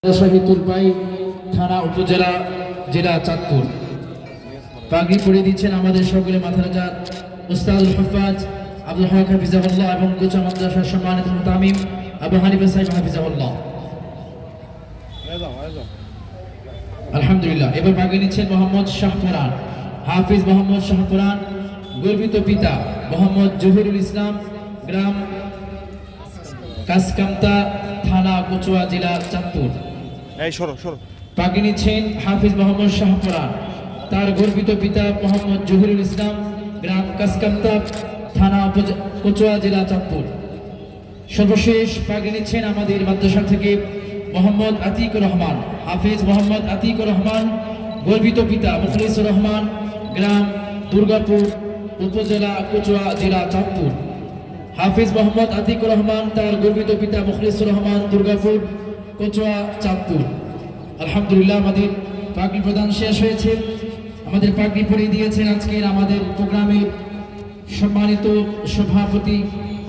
তুলপাই থানা উপজেলা জেলা চাঁদপুর পাগড়ি পরিয়ে দিচ্ছেন আমাদের সকলে মাথা রাজা উস্তাদুল হুফাজ আব্দুল হক হাফিজাহুল্লাহ এবং কোচা মাদ্রাসার সম্মানিত মুতামিম আবু হানিফা সাহেব হাফিজাহুল্লাহ। আলহামদুলিল্লাহ। এবার পাগড়ি নিচ্ছেন মোহাম্মদ শাহপুরান হাফিজ মোহাম্মদ শাহপুরান, গর্বিত পিতা মোহাম্মদ জহিরুল ইসলাম, গ্রাম কাসকামতা, থানা কচুয়া, জেলা চাঁদপুর। পাগড়ি নিচ্ছেন হাফিজ মোহাম্মদ শাহপুরান, তার গর্বিত পিতা মোহাম্মদ জহিরুল ইসলাম, গ্রাম কাসকামতা, থানা কচুয়া, জেলা চাঁদপুর। সর্বশেষ পাগড়ি নিচ্ছেন আমাদের মাদ্রাসা থেকে মোহাম্মদ আতিকুর রহমান, হাফিজ মোহাম্মদ আতিকুর রহমান, গর্বিত পিতা মুখলিসুর রহমান, গ্রাম দুর্গাপুর, উপজেলা কচুয়া, জেলা চাঁদপুর। হাফিজ মোহাম্মদ আতিকুর রহমান, তার গর্বিত পিতা মুখলিসুর রহমান, দুর্গাপুর, কচুয়া, চাঁদপুর। আলহামদুলিল্লাহ, আমাদের পাগড়ি প্রদান শেষ হয়েছে। আমাদের পাগড়ি পরিয়ে দিয়েছেন আজকের আমাদের প্রোগ্রামের সম্মানিত সভাপতি,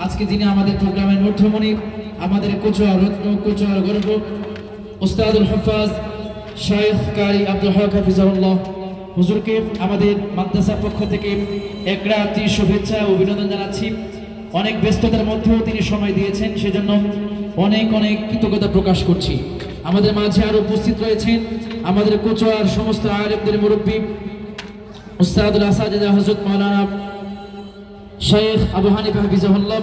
আজকে যিনি আমাদের প্রোগ্রামের মধ্যমণি, আমাদের কচুয়া রত্ন, কচুয়ার গর্ব উস্তাদুল হুফাজ শাইখ কারি আব্দুল হক হাফিজাহুল্লাহ হুজুরকে আমাদের মাদ্রাসার পক্ষ থেকে একরাতি শুভেচ্ছা ও অভিনন্দন জানাচ্ছি। অনেক ব্যস্ততার মধ্যেও তিনি সময় দিয়েছেন, সেজন্য অনেক অনেক কৃতজ্ঞতা প্রকাশ করছি। আমাদের মাঝে আরো উপস্থিত রয়েছেন আমাদের কচুয়ার সমস্ত আলেমদের মুরব্বী উস্তাদুল আসাদিদা হযরত মাওলানা শাইখ আবু হানিফা হাফিজাহুল্লাহ।